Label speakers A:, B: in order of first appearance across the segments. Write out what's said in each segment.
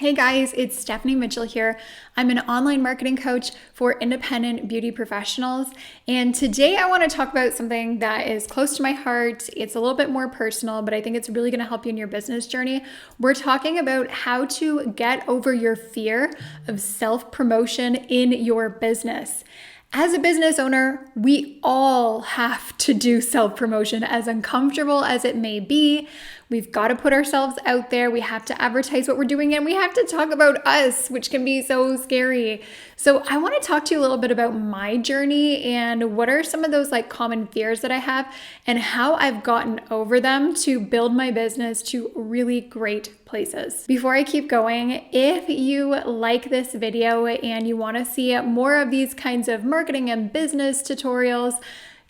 A: Hey guys, it's Stephanie Mitchell here. I'm an online marketing coach for independent beauty professionals. And today I want to talk about something that is close to my heart. It's a little bit more personal, but I think it's really going to help you in your business journey. We're talking about how to get over your fear of self-promotion in your business. As a business owner, we all have to do self-promotion, as uncomfortable as it may be. We've got to put ourselves out there. We have to advertise what we're doing, and we have to talk about us, which can be so scary. So I want to talk to you a little bit about my journey and what are some of those common fears that I have and how I've gotten over them to build my business to really great places. Before I keep going, if you like this video and you want to see more of these kinds of marketing and business tutorials,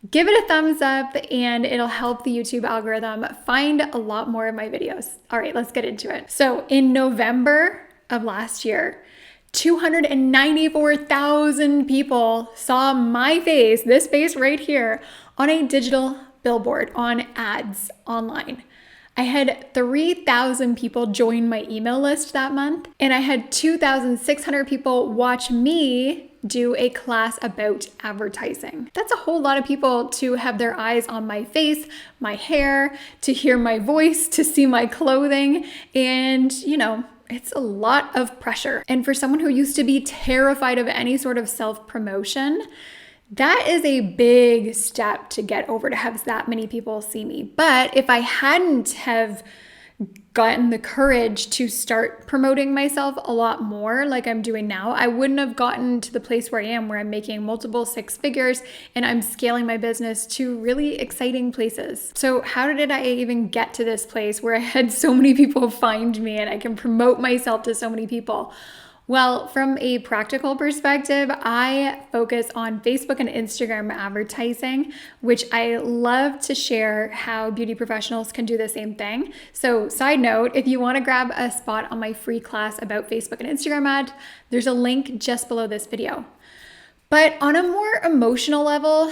A: give it a thumbs up and it'll help the YouTube algorithm find a lot more of my videos. All right, let's get into it. So in November of last year, 294,000 people saw my face, this face right here, on a digital billboard, on ads online. I had 3,000 people join my email list that month, and I had 2,600 people watch me do a class about advertising. That's a whole lot of people to have their eyes on my face, my hair, to hear my voice, to see my clothing, and it's a lot of pressure. And for someone who used to be terrified of any sort of self-promotion, that is a big step to get over, to have that many people see me. But if I hadn't have gotten the courage to start promoting myself a lot more like I'm doing now, I wouldn't have gotten to the place where I am, where I'm making multiple six figures and I'm scaling my business to really exciting places. So how did I even get to this place where I had so many people find me and I can promote myself to so many people? Well, from a practical perspective, I focus on Facebook and Instagram advertising, which I love to share how beauty professionals can do the same thing. So side note, if you want to grab a spot on my free class about Facebook and Instagram ad, there's a link just below this video. But on a more emotional level,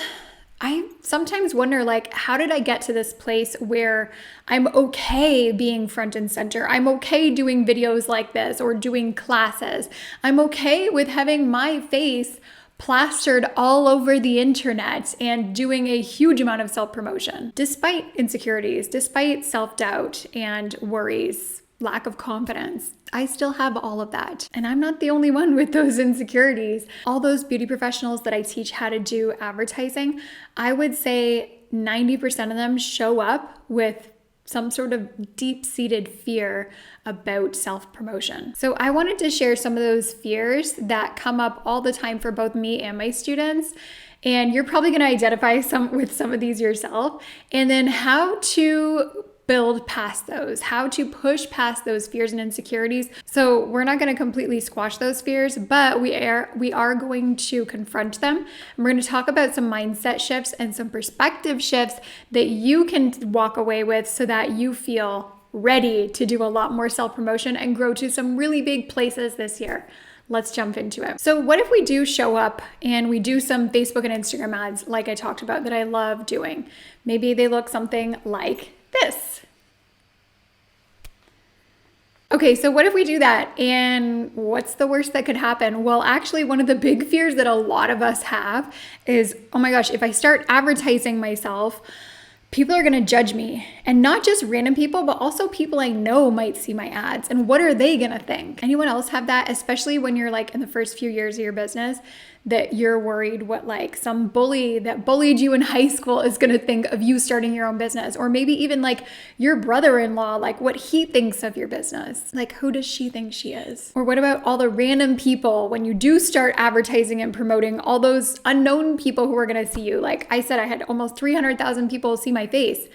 A: I sometimes wonder, how did I get to this place where I'm okay being front and center? I'm okay doing videos like this or doing classes. I'm okay with having my face plastered all over the internet and doing a huge amount of self-promotion. Despite insecurities, despite self-doubt and worries, lack of confidence, I still have all of that. And I'm not the only one with those insecurities. All those beauty professionals that I teach how to do advertising, I would say 90% of them show up with some sort of deep-seated fear about self-promotion. So I wanted to share some of those fears that come up all the time for both me and my students. And you're probably going to identify with some of these yourself. And then how to build past those, how to push past those fears and insecurities. So we're not going to completely squash those fears, but we are going to confront them. And we're going to talk about some mindset shifts and some perspective shifts that you can walk away with so that you feel ready to do a lot more self-promotion and grow to some really big places this year. Let's jump into it. So what if we do show up and we do some Facebook and Instagram ads like I talked about that I love doing? Maybe they look something like this. Okay, so what if we do that? And what's the worst that could happen? Well, actually, one of the big fears that a lot of us have is, oh my gosh, if I start advertising myself, people are gonna judge me. And not just random people, but also people I know might see my ads. And what are they gonna think? Anyone else have that? Especially when you're in the first few years of your business, that you're worried what some bully that bullied you in high school is gonna think of you starting your own business. Or maybe even your brother-in-law, what he thinks of your business. Who does she think she is? Or what about all the random people when you do start advertising and promoting, all those unknown people who are gonna see you? Like I said, I had almost 300,000 people see my face.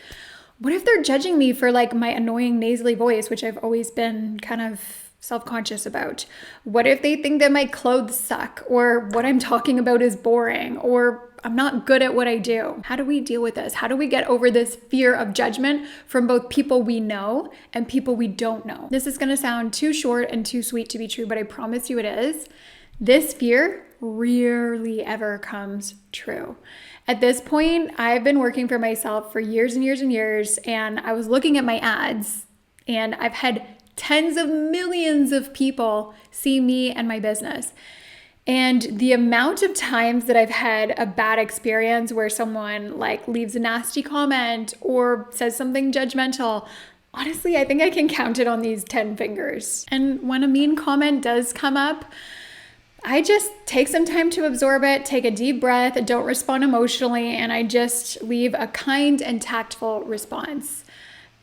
A: What if they're judging me for my annoying nasally voice, which I've always been kind of self-conscious about? What if they think that my clothes suck, or what I'm talking about is boring, or I'm not good at what I do? How do we deal with this? How do we get over this fear of judgment from both people we know and people we don't know? This is gonna sound too short and too sweet to be true, but I promise you it is. This fear rarely ever comes true. At this point, I've been working for myself for years and years and years, and I was looking at my ads, and I've had tens of millions of people see me and my business. And the amount of times that I've had a bad experience where someone like leaves a nasty comment or says something judgmental, honestly, I think I can count it on these 10 fingers. And when a mean comment does come up, I just take some time to absorb it, take a deep breath, don't respond emotionally, and I just leave a kind and tactful response.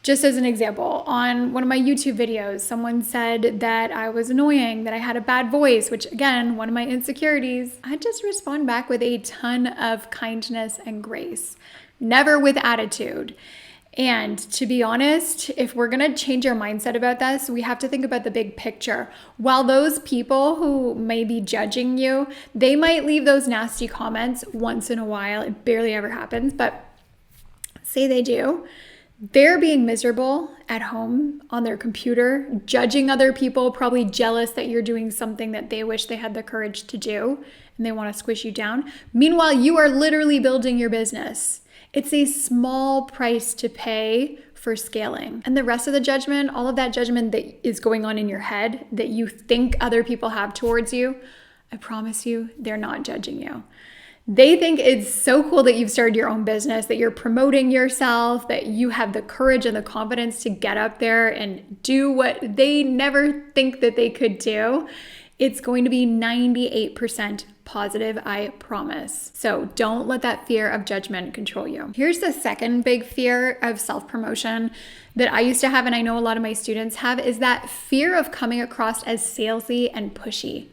A: Just as an example, on one of my YouTube videos, someone said that I was annoying, that I had a bad voice, which again, one of my insecurities. I just respond back with a ton of kindness and grace, never with attitude. And to be honest, if we're gonna change our mindset about this, we have to think about the big picture. While those people who may be judging you, they might leave those nasty comments once in a while. It barely ever happens, but say they do. They're being miserable at home on their computer, judging other people, probably jealous that you're doing something that they wish they had the courage to do, and they want to squish you down. Meanwhile, you are literally building your business. It's a small price to pay for scaling. And the rest of the judgment, all of that judgment that is going on in your head that you think other people have towards you, I promise you, they're not judging you. They think it's so cool that you've started your own business, that you're promoting yourself, that you have the courage and the confidence to get up there and do what they never think that they could do. It's going to be 98% positive, I promise. So don't let that fear of judgment control you. Here's the second big fear of self-promotion that I used to have, and I know a lot of my students have, is that fear of coming across as salesy and pushy.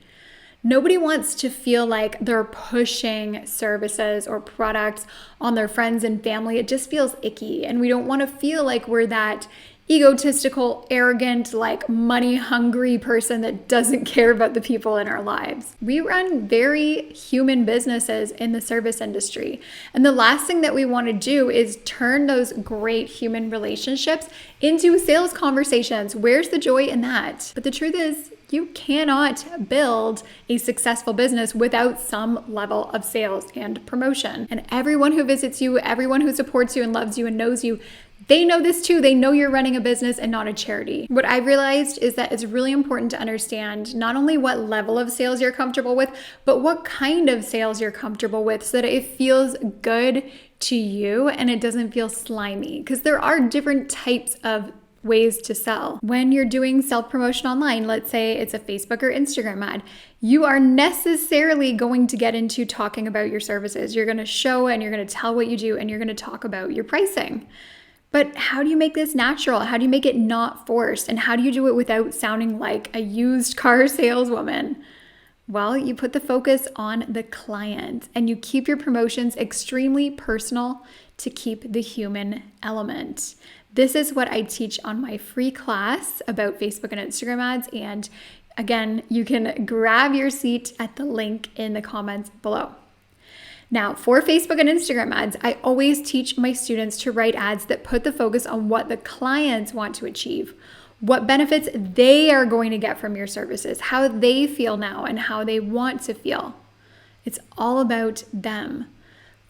A: Nobody wants to feel like they're pushing services or products on their friends and family. It just feels icky, and we don't want to feel like we're that egotistical, arrogant, like money-hungry person that doesn't care about the people in our lives. We run very human businesses in the service industry. And the last thing that we want to do is turn those great human relationships into sales conversations. Where's the joy in that? But the truth is, you cannot build a successful business without some level of sales and promotion. And everyone who visits you, everyone who supports you and loves you and knows you, they know this too. They know you're running a business and not a charity. What I've realized is that it's really important to understand not only what level of sales you're comfortable with, but what kind of sales you're comfortable with so that it feels good to you and it doesn't feel slimy. Because there are different types of ways to sell. When you're doing self-promotion online, let's say it's a Facebook or Instagram ad, you are necessarily going to get into talking about your services. You're going to show and you're going to tell what you do and you're going to talk about your pricing. But how do you make this natural? How do you make it not forced? And how do you do it without sounding like a used car saleswoman? Well, you put the focus on the client and you keep your promotions extremely personal to keep the human element. This is what I teach on my free class about Facebook and Instagram ads. And again, you can grab your seat at the link in the comments below. Now, for Facebook and Instagram ads, I always teach my students to write ads that put the focus on what the clients want to achieve, what benefits they are going to get from your services, how they feel now, and how they want to feel. It's all about them.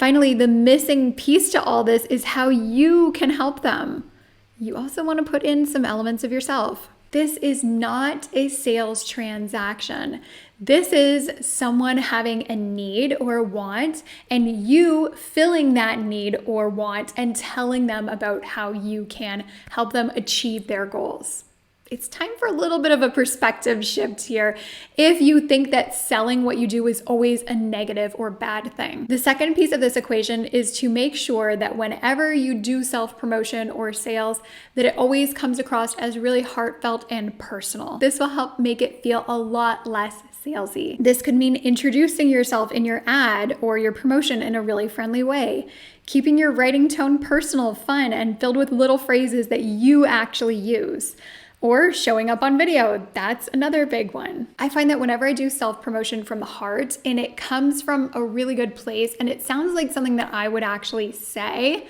A: Finally, the missing piece to all this is how you can help them. You also want to put in some elements of yourself. This is not a sales transaction. This is someone having a need or want and you filling that need or want and telling them about how you can help them achieve their goals. It's time for a little bit of a perspective shift here if you think that selling what you do is always a negative or bad thing. The second piece of this equation is to make sure that whenever you do self-promotion or sales, that it always comes across as really heartfelt and personal. This will help make it feel a lot less salesy. This could mean introducing yourself in your ad or your promotion in a really friendly way, keeping your writing tone personal, fun, and filled with little phrases that you actually use. Or showing up on video, that's another big one. I find that whenever I do self-promotion from the heart and it comes from a really good place and it sounds like something that I would actually say,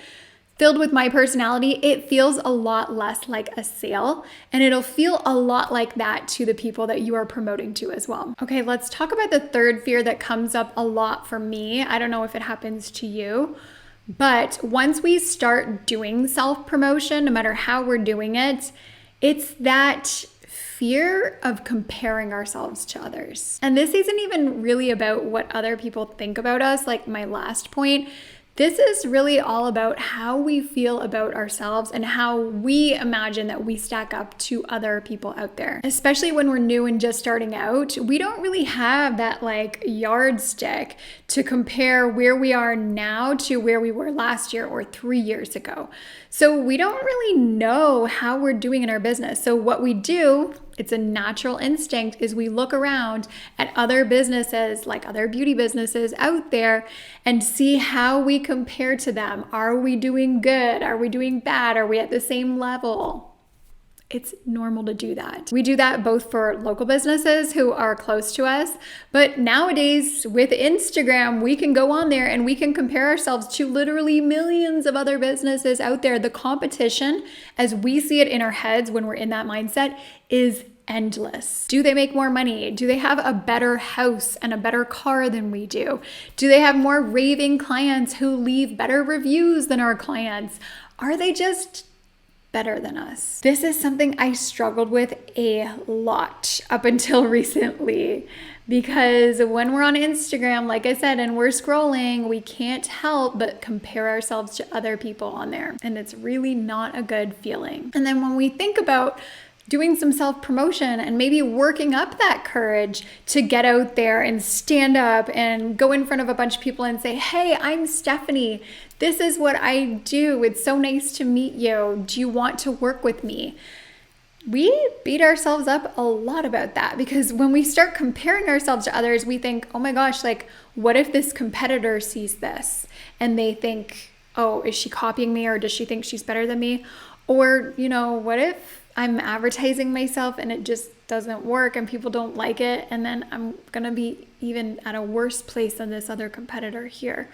A: filled with my personality, it feels a lot less like a sale and it'll feel a lot like that to the people that you are promoting to as well. Okay, let's talk about the third fear that comes up a lot for me. I don't know if it happens to you, but once we start doing self-promotion, no matter how we're doing it, it's that fear of comparing ourselves to others. And this isn't even really about what other people think about us, like my last point. This is really all about how we feel about ourselves and how we imagine that we stack up to other people out there. Especially when we're new and just starting out, we don't really have that like yardstick to compare where we are now to where we were last year or 3 years ago. So we don't really know how we're doing in our business. So what we do, it's a natural instinct, is we look around at other businesses, like other beauty businesses out there, and see how we compare to them. Are we doing good? Are we doing bad? Are we at the same level? It's normal to do that. We do that both for local businesses who are close to us, but nowadays with Instagram, we can go on there and we can compare ourselves to literally millions of other businesses out there. The competition, as we see it in our heads when we're in that mindset, is endless. Do they make more money? Do they have a better house and a better car than we do? Do they have more raving clients who leave better reviews than our clients? Are they just better than us? This is something I struggled with a lot up until recently, because when we're on Instagram, like I said, and we're scrolling, we can't help but compare ourselves to other people on there. And it's really not a good feeling. And then when we think about doing some self-promotion and maybe working up that courage to get out there and stand up and go in front of a bunch of people and say, hey, I'm Stephanie. This is what I do. It's so nice to meet you. Do you want to work with me? We beat ourselves up a lot about that, because when we start comparing ourselves to others, we think, oh my gosh, like, what if this competitor sees this and they think, oh, is she copying me, or does she think she's better than me? Or, what if I'm advertising myself and it just doesn't work and people don't like it, and then I'm gonna be even at a worse place than this other competitor here.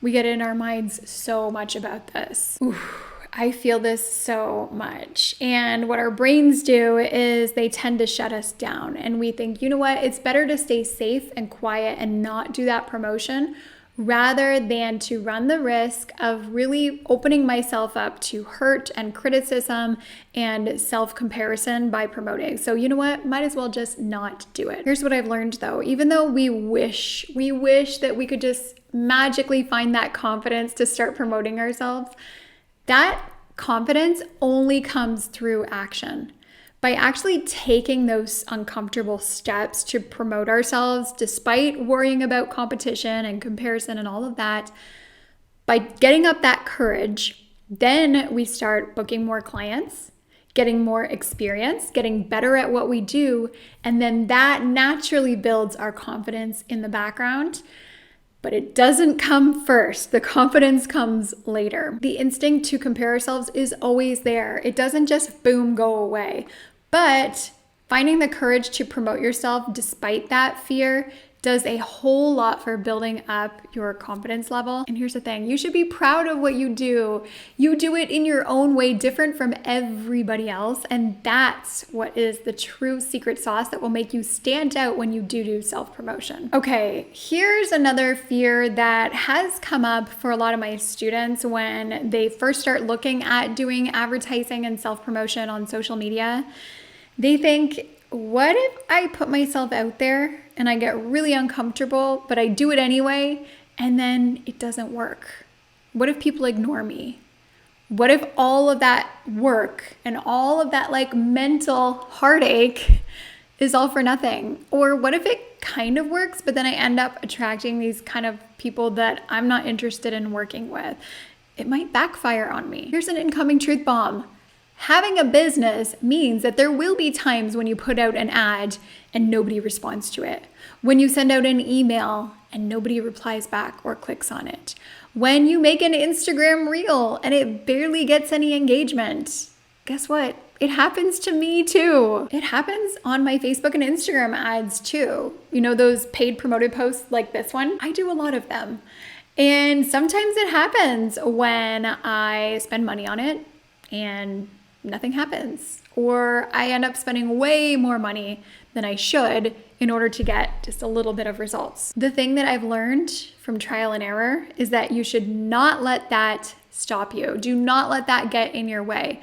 A: We get in our minds so much about this. Oof, I feel this so much. And what our brains do is they tend to shut us down, and we think, you know what, it's better to stay safe and quiet and not do that promotion, rather than to run the risk of really opening myself up to hurt and criticism and self-comparison by promoting. So you know what? Might as well just not do it. Here's what I've learned though. Even though we wish that we could just magically find that confidence to start promoting ourselves, that confidence only comes through action. By actually taking those uncomfortable steps to promote ourselves, despite worrying about competition and comparison and all of that, by getting up that courage, then we start booking more clients, getting more experience, getting better at what we do, and then that naturally builds our confidence in the background. But it doesn't come first. The confidence comes later. The instinct to compare ourselves is always there. It doesn't just boom, go away. But finding the courage to promote yourself despite that fear does a whole lot for building up your confidence level. And here's the thing, you should be proud of what you do. You do it in your own way, different from everybody else. And that's what is the true secret sauce that will make you stand out when you do self-promotion. Okay, here's another fear that has come up for a lot of my students when they first start looking at doing advertising and self-promotion on social media. They think, what if I put myself out there and I get really uncomfortable, but I do it anyway, and then it doesn't work? What if people ignore me? What if all of that work and all of that like mental heartache is all for nothing? Or what if it kind of works, but then I end up attracting these kind of people that I'm not interested in working with? It might backfire on me. Here's an incoming truth bomb. Having a business means that there will be times when you put out an ad and nobody responds to it. When you send out an email and nobody replies back or clicks on it. When you make an Instagram reel and it barely gets any engagement. Guess what? It happens to me too. It happens on my Facebook and Instagram ads too. You know, those paid promoted posts like this one? I do a lot of them. And sometimes it happens when I spend money on it and nothing happens, or I end up spending way more money than I should in order to get just a little bit of results. The thing that I've learned from trial and error is that you should not let that stop you. Do not let that get in your way.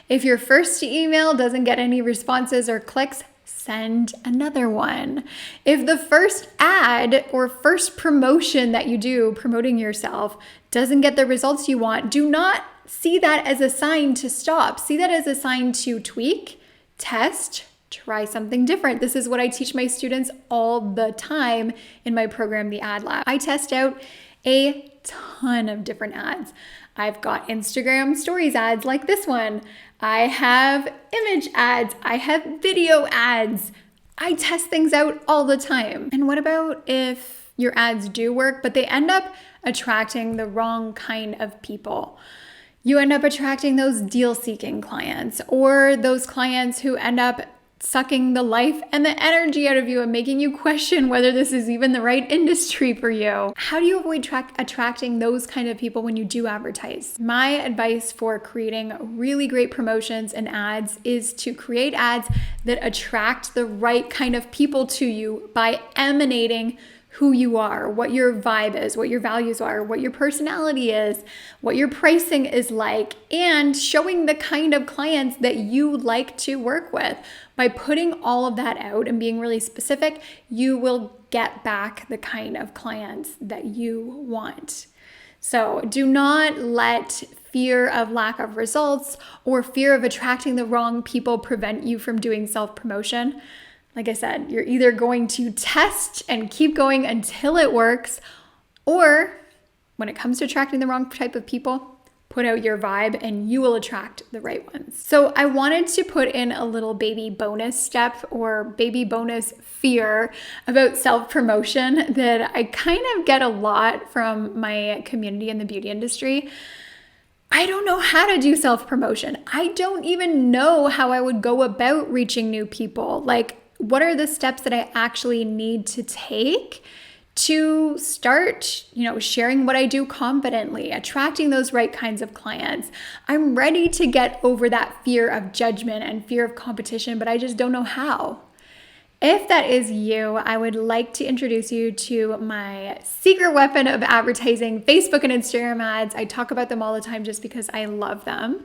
A: If your first email doesn't get any responses or clicks, send another one. If the first ad or first promotion that you do promoting yourself doesn't get the results you want, do not see that as a sign to stop. See that as a sign to tweak, test, try something different. This is what I teach my students all the time in my program, the Ad Lab. I test out a ton of different ads. I've got Instagram stories ads like this one. I have image ads. I have video ads. I test things out all the time. And what about if your ads do work, but they end up attracting the wrong kind of people? You end up attracting those deal-seeking clients, or those clients who end up sucking the life and the energy out of you and making you question whether this is even the right industry for you. How do you avoid attracting those kind of people when you do advertise? My advice for creating really great promotions and ads is to create ads that attract the right kind of people to you by emanating who you are, what your vibe is, what your values are, what your personality is, what your pricing is like, and showing the kind of clients that you like to work with. By putting all of that out and being really specific, you will get back the kind of clients that you want. So do not let fear of lack of results or fear of attracting the wrong people prevent you from doing self-promotion. Like I said, you're either going to test and keep going until it works, or when it comes to attracting the wrong type of people, put out your vibe and you will attract the right ones. So I wanted to put in a little baby bonus step or baby bonus fear about self-promotion that I kind of get a lot from my community in the beauty industry. I don't know how to do self-promotion. I don't even know how I would go about reaching new people. Like, what are the steps that I actually need to take to start, sharing what I do confidently, attracting those right kinds of clients? I'm ready to get over that fear of judgment and fear of competition, but I just don't know how. If that is you, I would like to introduce you to my secret weapon of advertising, Facebook and Instagram ads. I talk about them all the time just because I love them.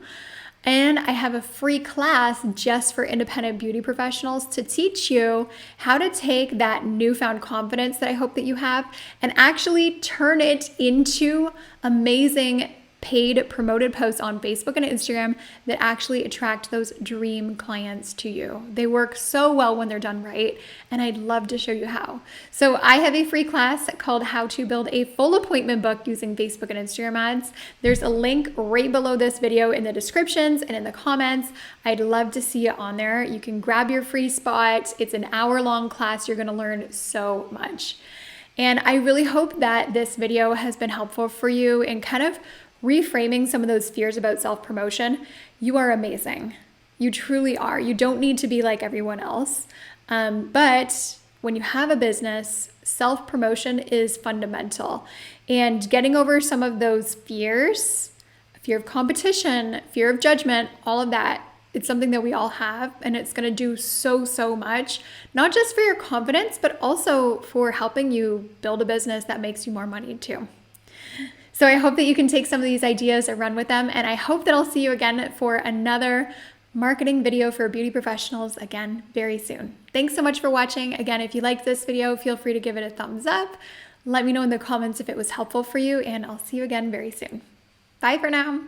A: And I have a free class just for independent beauty professionals to teach you how to take that newfound confidence that I hope that you have and actually turn it into amazing paid promoted posts on Facebook and Instagram that actually attract those dream clients to you. They work so well when they're done right, and I'd love to show you how. So I have a free class called How to Build a Full Appointment Book Using Facebook and Instagram Ads. There's a link right below this video in the descriptions and in the comments. I'd love to see it on there. You can grab your free spot. It's an hour-long class. You're gonna learn so much. And I really hope that this video has been helpful for you in kind of reframing some of those fears about self-promotion. You are amazing. You truly are. You don't need to be like everyone else. But when you have a business, self-promotion is fundamental. And getting over some of those fears, fear of competition, fear of judgment, all of that, it's something that we all have, and it's going to do so much, not just for your confidence, but also for helping you build a business that makes you more money too. So I hope that you can take some of these ideas and run with them. And I hope that I'll see you again for another marketing video for beauty professionals again very soon. Thanks so much for watching. Again, if you liked this video, feel free to give it a thumbs up. Let me know in the comments if it was helpful for you, and I'll see you again very soon. Bye for now.